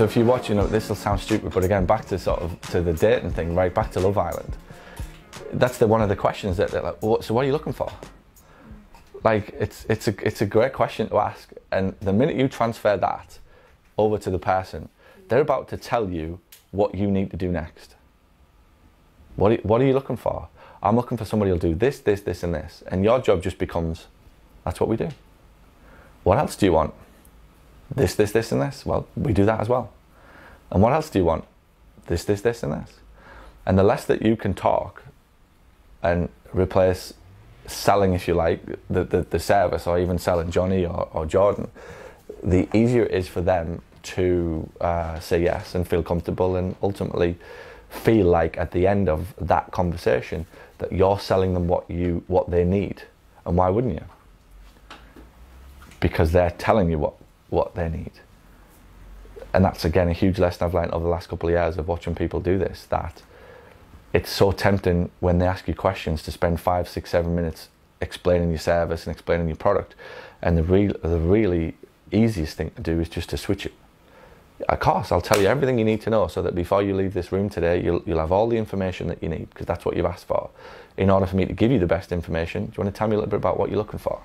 So if you watch, this will sound stupid, but again, back to to the dating thing, right? Back to Love Island. That's one of the questions that they're like, so what are you looking for? Like, it's a great question to ask. And the minute you transfer that over to the person, they're about to tell you what you need to do next. What are you looking for? I'm looking for somebody who'll do this, this, this, and this. And your job just becomes, that's what we do. What else do you want? This, this, this, and this. Well, we do that as well. And what else do you want? This, this, this, and this. And the less that you can talk and replace selling, if you like, the service, or even selling Johnny or Jordan, the easier it is for them to say yes and feel comfortable, and ultimately feel like at the end of that conversation that you're selling them what they need. And why wouldn't you? Because they're telling you what they need. And that's, again, a huge lesson I've learned over the last couple of years of watching people do this, that it's so tempting when they ask you questions to spend 5, 6, 7 minutes explaining your service and explaining your product. And the really easiest thing to do is just to switch it. Of course, I'll tell you everything you need to know so that before you leave this room today, you'll have all the information that you need, because that's what you've asked for. In order for me to give you the best information, do you want to tell me a little bit about what you're looking for?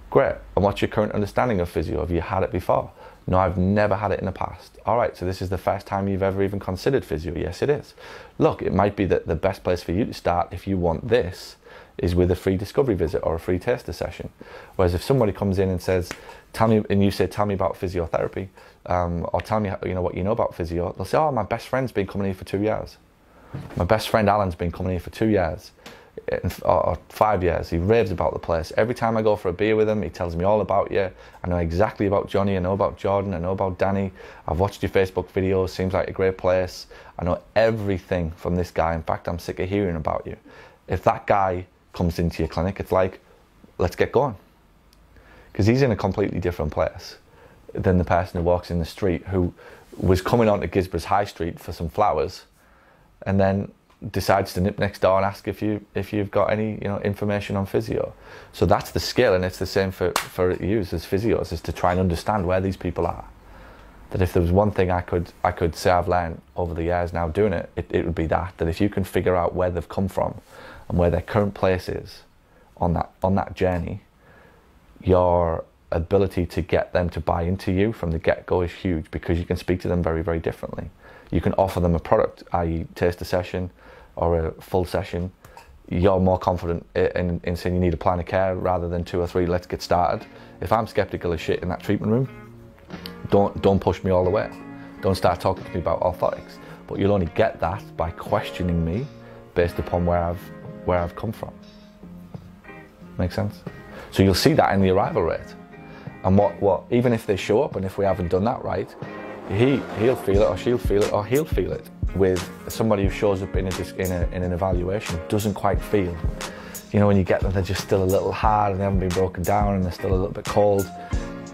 Great. And what's your current understanding of physio? Have you had it before? No, I've never had it in the past. All right, so this is the first time you've ever even considered physio? Yes, it is. Look, it might be that the best place for you to start, if you want this, is with a free discovery visit or a free taster session. Whereas if somebody comes in and says, tell me about physiotherapy, or tell me what you know about physio, they'll say, oh, my best friend's been coming here for 2 years. My best friend Alan's been coming here for 2 years. Or 5 years. He raves about the place. Every time I go for a beer with him, he tells me all about you. I know exactly about Johnny, I know about Jordan, I know about Danny. I've watched your Facebook videos, seems like a great place. I know everything from this guy. In fact, I'm sick of hearing about you. If that guy comes into your clinic, it's like, let's get going. Because he's in a completely different place than the person who walks in the street, who was coming onto Gisborough's High Street for some flowers, and then decides to nip next door and ask if you've got any information on physio. So that's the skill, and it's the same for you as physios, is to try and understand where these people are. That if there was one thing I could say I've learned over the years now doing it would be that if you can figure out where they've come from and where their current place is on that journey, your ability to get them to buy into you from the get-go is huge, because you can speak to them very, very differently. You can offer them a product, i.e. taste a session or a full session. You're more confident in saying you need a plan of care rather than 2 or 3, let's get started. If I'm skeptical as shit in that treatment room, don't push me all the way. Don't start talking to me about orthotics. But you'll only get that by questioning me based upon where I've come from. Make sense? So you'll see that in the arrival rate. And what even if they show up and if we haven't done that right, he'll feel it, or she'll feel it, or he'll feel it with somebody who shows up in an evaluation, doesn't quite feel. When you get them, they're just still a little hard and they haven't been broken down and they're still a little bit cold.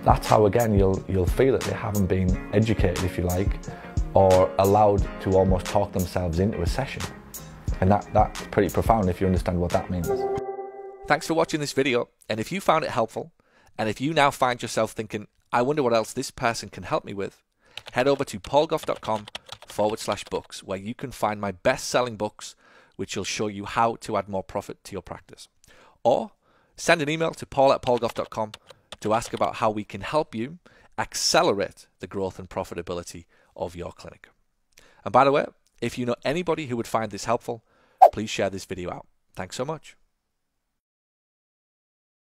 That's how, again, you'll feel that they haven't been educated, if you like, or allowed to almost talk themselves into a session. And that's pretty profound if you understand what that means. Thanks for watching this video. And if you found it helpful, and if you now find yourself thinking, I wonder what else this person can help me with, head over to paulgough.com/books, where you can find my best-selling books, which will show you how to add more profit to your practice. Or send an email to paul@paulgough.com to ask about how we can help you accelerate the growth and profitability of your clinic. And by the way, if you know anybody who would find this helpful, please share this video out. Thanks so much.